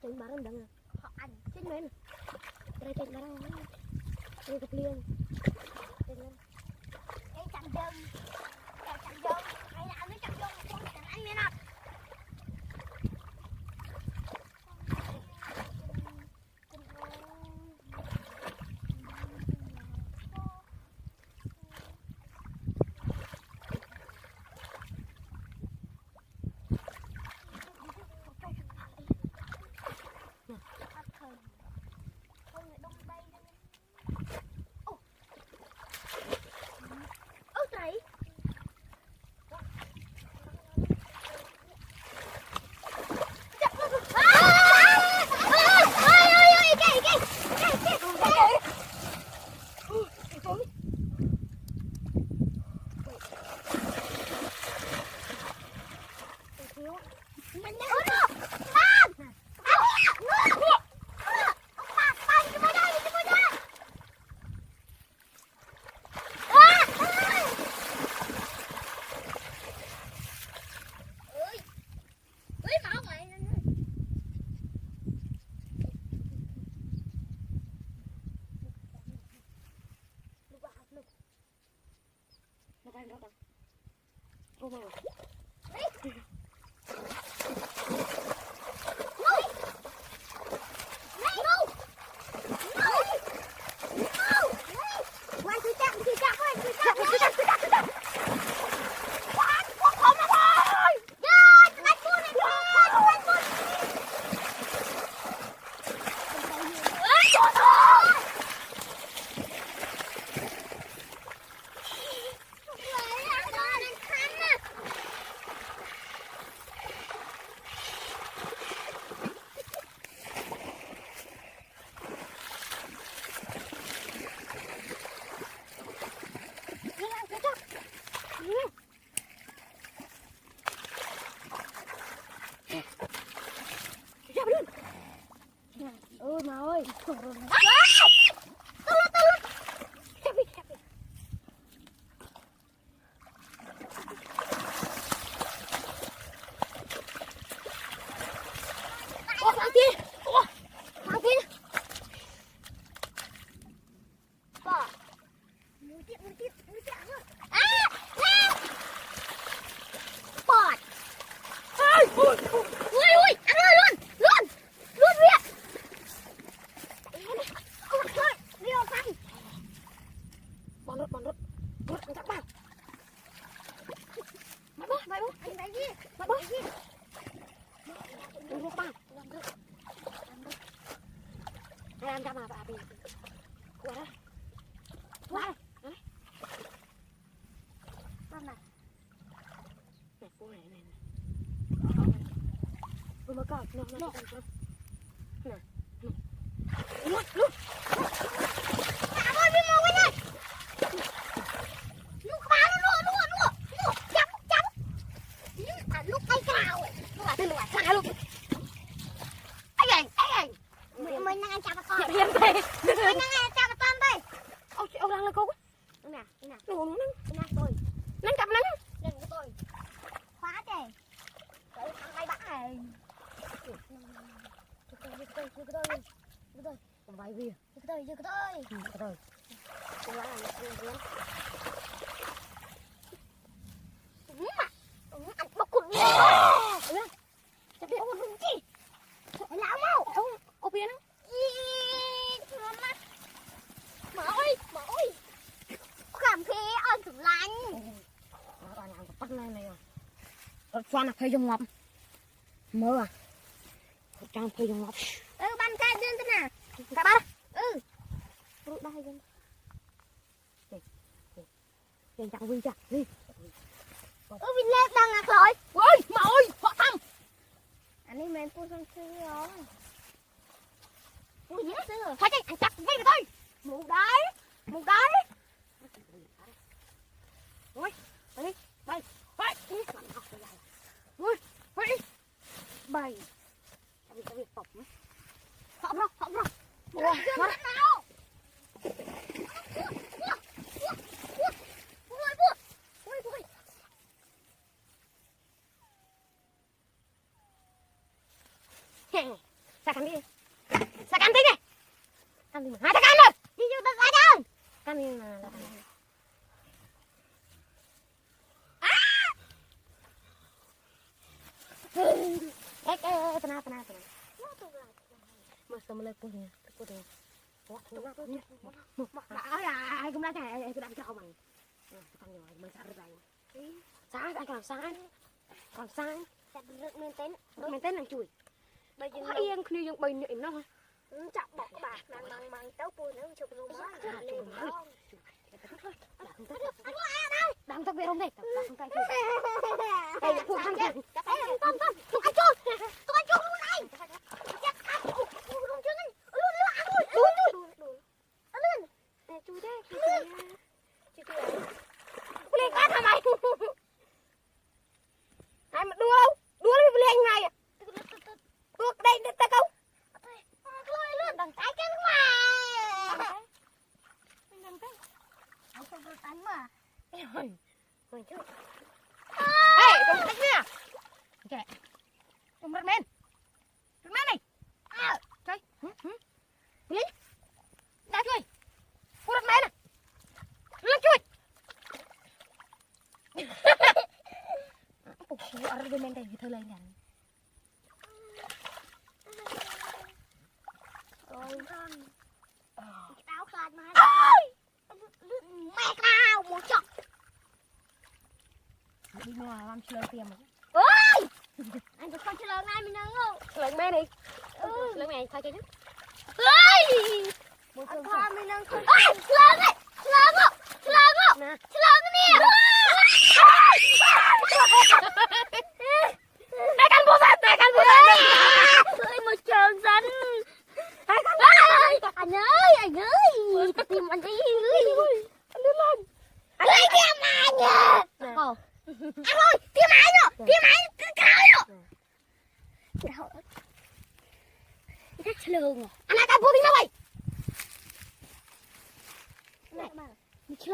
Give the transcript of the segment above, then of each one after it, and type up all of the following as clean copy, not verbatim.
Trên barang dah. Anh trên men. Đây trên barang. Đây cái liền. Trên men. Cái chậm dơm. Chậm dơm. Hay là nó chậm dơm con thằng anh men ạ. Mà ơi, làm cho mà bà bị quá đó quá đấy con này nè cô này này vừa mới cọp nó nè nè luôn luôn cả ơi đi mua cái này lúc phá nó luôn chấm lúc tay cào lúc là tên lúc phá luôn ai mình đang ăn chả con mình đang ăn chả con đây ông đang là cô nè nó tôi nắng cặp nắng đừng của tôi khóa đây để thằng bay bắt này tôi còn vài bia tôi tôi lá là ăn bốc cùn lão mau ô bia nó mở ơi cảm thấy ơn thử lạnh nó làm cái bắt này rồi xoan là phải dùng ngọc mơ à trang phải dùng ngọc ban cái dân thế nào cả ba đây dân dân chẳng vui chả đi Vinh Lê đang ngạc rồi ơi mà ơi họ thăm anh ấy men phun sang sư rồi ui dễ sư rồi phải chạy anh chặt ngay rồi thôi một đấy ui bay ui bay cái việc tộc họ rồi ủa nào Sakan đi. Sakan tính này. Can đi mà. Hai Sakan rồi. Đi vô tao ra đâu. Can đi mà là tenang. Mas kamu lihat punya. Wah, ai cũng đã cái đám cho mày. Con nhỏ mình sợ rồi. Sáng anh còn sáng. Còn sáng. Mình tên làm chùi. Bây giờ nó yên khi dùng bình nhịn nó hả? Chọc bọc bạc bằng táo bùi nữa chụp luôn quá. Đang tao về không đây. Đang tay chùi. Đây là thằng kia. Tôm, tụi anh chua luôn này. Chui đấy. Lên cá thằng mày. Ai mà đua không? Đua đi lên ngay à? Đua đây ta câu. Lôi luôn đằng trái chân mà. Đằng cái. Không có tánh mà. Mày chứ. Ê, đừng đánh nha. Kệ. Đừng bắt men. Bắt men này. Chơi. Lên. Đá chui. Cô đặt men à. Lên chui. Cục xíu ở bên men đây thì thôi lên nè. Rồi con. Táo khát mà. Mẹ nào một chọc. Đi ngoài làm chơi tiền mà. Ôi! Anh có con chơi lớn này mình nâng không? Lên men đi. Lên men thôi chơi chứ. Ôi! Anh con mình nâng không? Ôi! Lớn ấy! Lớn không? Lớn không? Nè. Lớn nè! Đây căn bố phép. Ôi một trường xanh. Anh ơi! Tìm anh đi. Anh đứng lên. Anh ơi kìa mà nhờ! Cô. Anh ơi! Tìm ai rồi! Cái cái rồi! Đâu? Chắc lương rồi. Anh ai căn bố đi đâu vậy?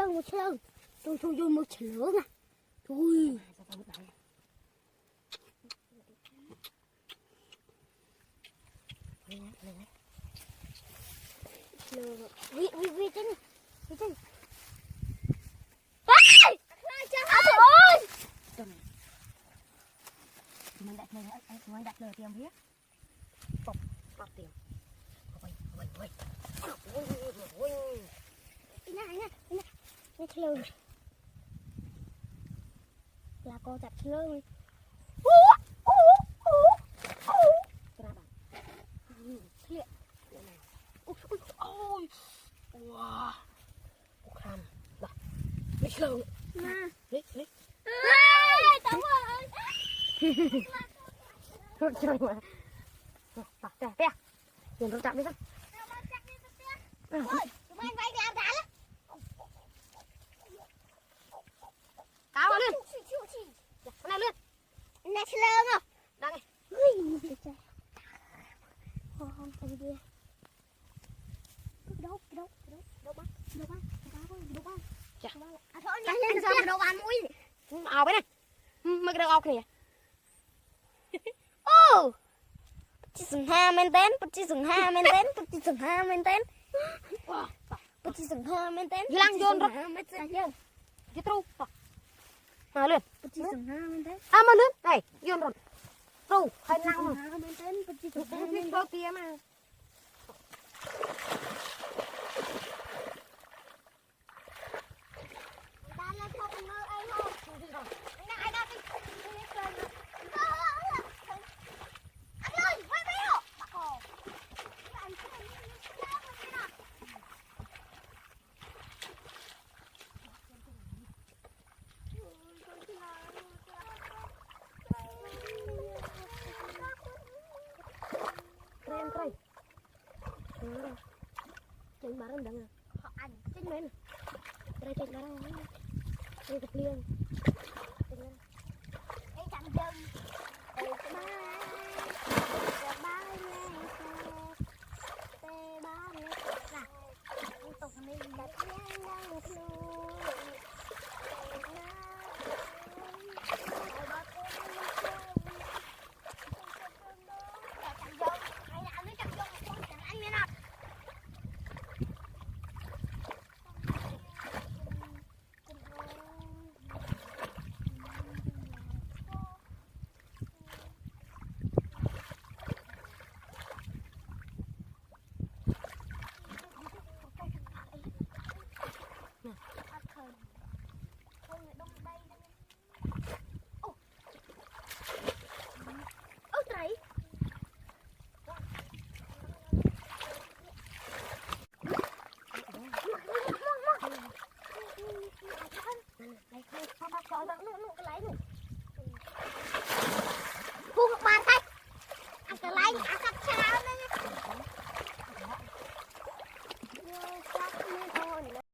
Một lương. Tôi một lương à. Thôi. Vi chân. Ôi! Trời ơi! Mình đặt lời tiền biết. Bọc tiền. Ôi. Nè. Lương. Là cô chặt lương. Cái nào bạn? Ôi. Wow. Cô khăn. Đó. Lấy lương. Lấy. Tao ơi. Chơi mà. Đó, đây. Đừng có chạm đi sao? Ôi, tụi anh vay làm đã lắm. Cáo vào lên. Con này lên. Nè lương không? Đang này. Ui, trời. Không đi đi. Đâu bác. Chà. À thôi đi. Anh sao mà đâu ăn mũi. Ào bên này. Mấy cái đầu ọc này. Ô. Chị sừng ha men tên. Hilang John rồi. Cái trâu. Mà lên. À mà lên. Đây, John rồi. Trâu, hay năng rồi. Cái trâu kia mà. Keren. Ceng barang dah nggak? Ceng main. Ceng barang. Ceng kepliang. Chẳng dừng. Hãy subscribe cho kênh Ghiền Mì Gõ để không bỏ lỡ Trời ơi, nụ cái lấy nụ.